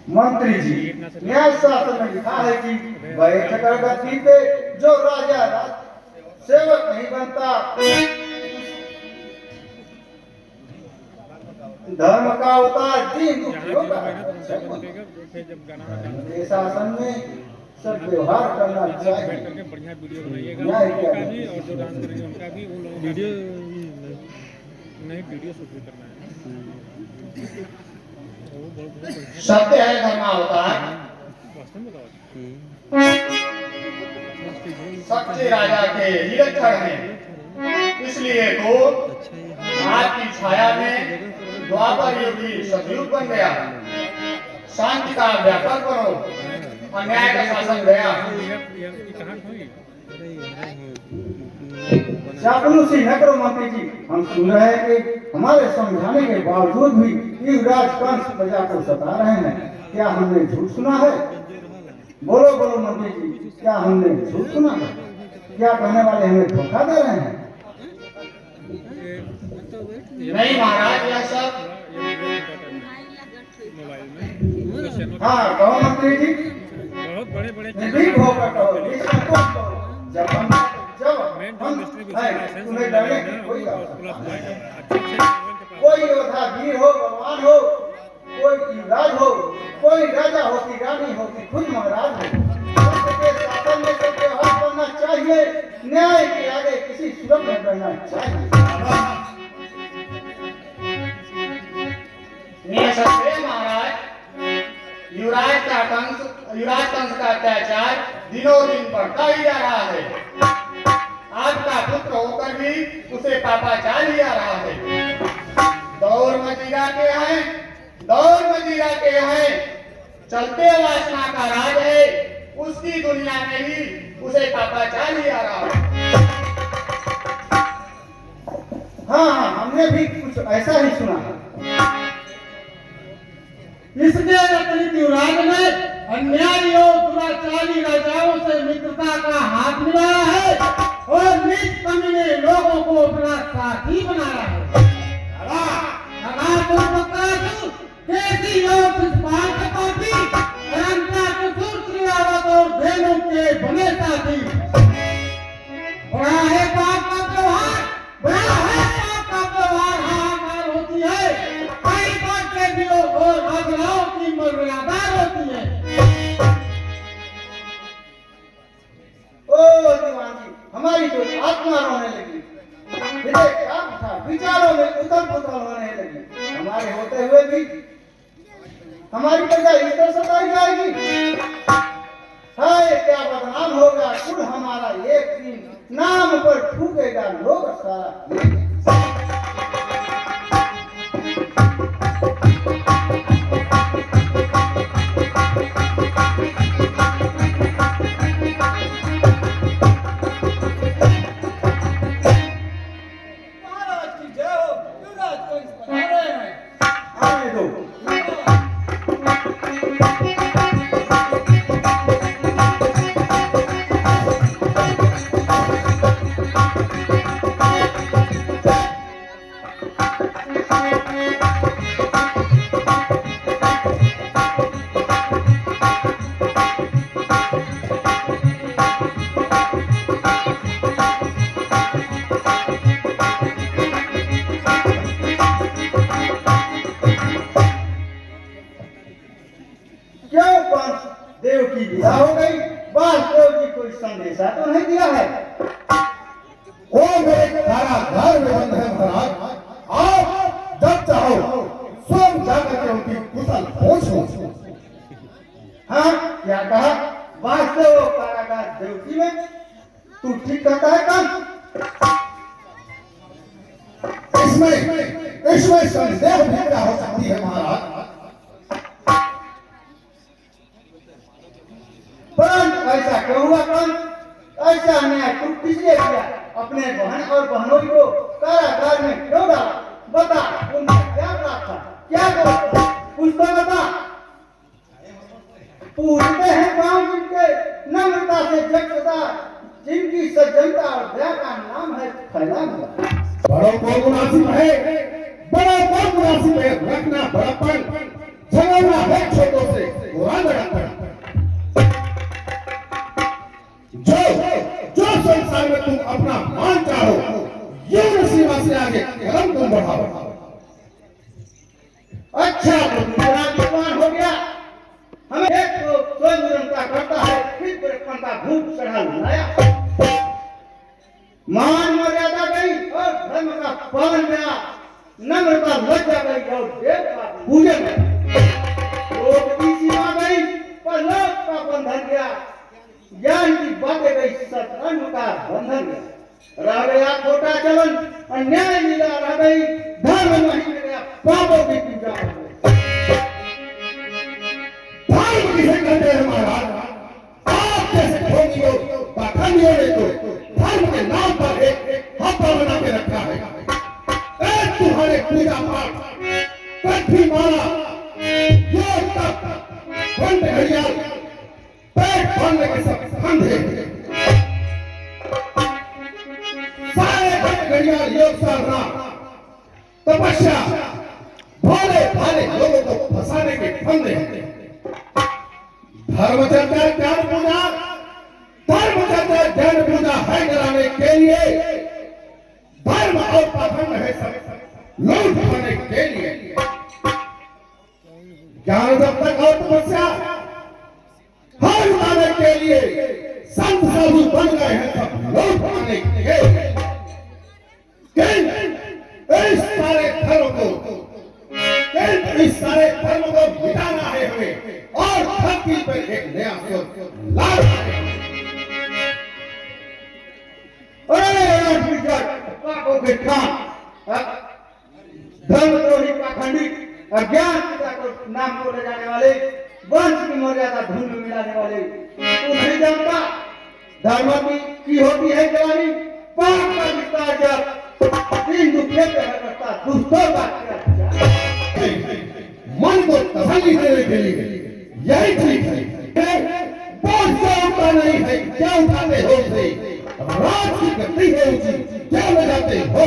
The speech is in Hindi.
मंत्री जी, न्याय शास्त्र में लिखा है कि बैठक गद्दी पे जो राजा सेवक नहीं बनता, धर्म का अवतार दीन दुखी होगा। शासन में सब व्यवहार करना चाहिए। बढ़िया वीडियो बनाइएगा उनका भी और जो डांस करेंगे उनका भी, उन लोगों वीडियो नहीं वीडियो शूट करना है। सत्य है धर्म अवतार, सच्चे राजा के ही लक्षण हैं। इसलिए तो आपकी छाया में द्वापर युग सतयुग बन गया। शांति का व्यापक बनो, अन्याय का शासन गया। चापलूसी न करो मंत्री जी। हम सुन रहे हैं कि हमारे समझाने के बावजूद भी युवराज कंस प्रजा को सता रहे हैं। क्या हमने झूठ सुना है? बोलो बोलो मंत्री जी, क्या हमने झूठ सुना है? क्या कहने वाले हमें धोखा दे रहे हैं? नहीं महाराज, यह सब हाँ कहो मंत्री जी, बहुत बड़े बड़े ठीक होगा कहो। जब हम तुम्हें डरने की कोई योद्धा वीर हो, बलवान हो, कोई युवराज हो, कोई राजा हो कि रानी हो कि खुद महाराज हो, सबके शासन में सब व्यवहार करना चाहिए। न्याय के आगे किसी सुलभ में रहना चाहिए। महाराज, युवराज कंस का अत्याचार दिनों दिन बढ़ता ही जा रहा है। आपका पुत्र होकर भी उसे पापाचार ही आ रहा है। दौर मजीरा के हैं, चलते वासना का राज है। उसकी दुनिया में भी उसे पापाचार ही आ रहा है। हाँ, हमने भी कुछ ऐसा ही सुना है। इसके अतिरिक्त युवराज ने अन्यायी और दुराचारी राजाओं से मित्रता का हाथ मिलाया है और नीच कमीने लोगों को अपना साथी बनाया है। कैसी और पार्टी और धेनु के बने साथी। बड़ा है पाप का व्यवहार, बड़ा है पाप का व्यवहार। हाहाकार होती है, कई बात के वियोग और अगलाओं की मर्यादा होती है। ओ दीवान जी, हमारी तो आत्मा रोने लगी। विचारों में उथल पुथल होने लगी। हमारे होते हुए भी हमारी प्रजा इस तरह सताई जाएगी। हाय, क्या बदनाम होगा कुल हमारा एक दिन। नाम पर ठूकेगा लोग सारा। देव की विदा हो गई। वासुदेव जी कोई संदेशा तो नहीं दिया है। वो मेरे सारा घर में बंद है महाराज। आप जब चाहो स्वयं जाकर के उनकी कुशल पूछो। हाँ, क्या कहा? वासुदेव कारागार देवकी में? तू ठीक कहता है कौन? इसमें संदेह भी हो सकती है महाराज। परंतु ऐसा क्यों हुआ कौन? ऐसा अन्याय तू किसने किया? अपने बहन और बहनोई को कारागार में क्यों डाला? बता, उनका क्या अपराध था? क्या करो? कुछ तो बता। पूछते हैं गांव जिनके नम्रता से जगता, जिनकी सज्जनता और दया का नाम है फैला हुआ। बड़ों को मुनासिब है, बड़ों को मुनासिब है रखना बड़प्पन, झगड़ना है छोटों से। बलवान लगाता है। जो संसार में तुम अपना मान चाहो, ये सीमा से आगे कदम तुम बढ़ाओ। अच्छा तो मेरा जवान हो गया, हमें एक तो स्वयं निरंता करता है, फिर परेशान का भूत चढ़ा लाया, मान मर्यादा गई और धर्म का पालन गया, नम्रता लज्जा गई और देव का पूजन लोक की सीमा गई पर लोक का बंधन गया, ज्ञान की बातें गई सत्संग का बंधन गया, रह गया छोटा चलन, अन्याय लीला रह गई, धर्म नहीं गया, पापों की पूजा हो गई। धर्म किसे कहते हैं महाराज? आप जैसे ढोंगियों पाखंडियों ने तो धर्म के नाम पर एक हत्या बना के रखा है। एक तुम्हारे पूजा पाठ कभी माला योग तक घंटे घड़ियाल पेट भरने के सब फंदे, सारे घंटे घड़ियाल योग साधना तपस्या भोले भाले लोगों को फंसाने के फंदे। धर्म चर्चा ज्ञान पूजा, धर्म चर्चा ज्ञान पूजा है कराने के लिए, धर्म और पाखंड है सब लूट पाने के लिए। ज्ञान जब तक और तपस्या हर पाने के लिए, संत साधु बन गए हैं सब लूट पाने के लिए। इस सारे धर्म को, इस सारे धर्म को मिटाना है हमें और धरती पर एक नया सोच लाना है। पापों के काम, धर्मद्रोही पाखंडी, अज्ञान पिता को नाम को ले जाने वाले, वंश की मर्यादा धूल में मिलाने वाले, तू नहीं जानता धर्म की होती है जवानी, पाप का विस्तार जब तीन दुखे पे करता दुष्टों का मन को तसल्ली देने के लिए यही ठीक है। बोझ क्या उठा नहीं है, क्या उठाते हो से रात की गति है ऊंची, क्या ले जाते हो।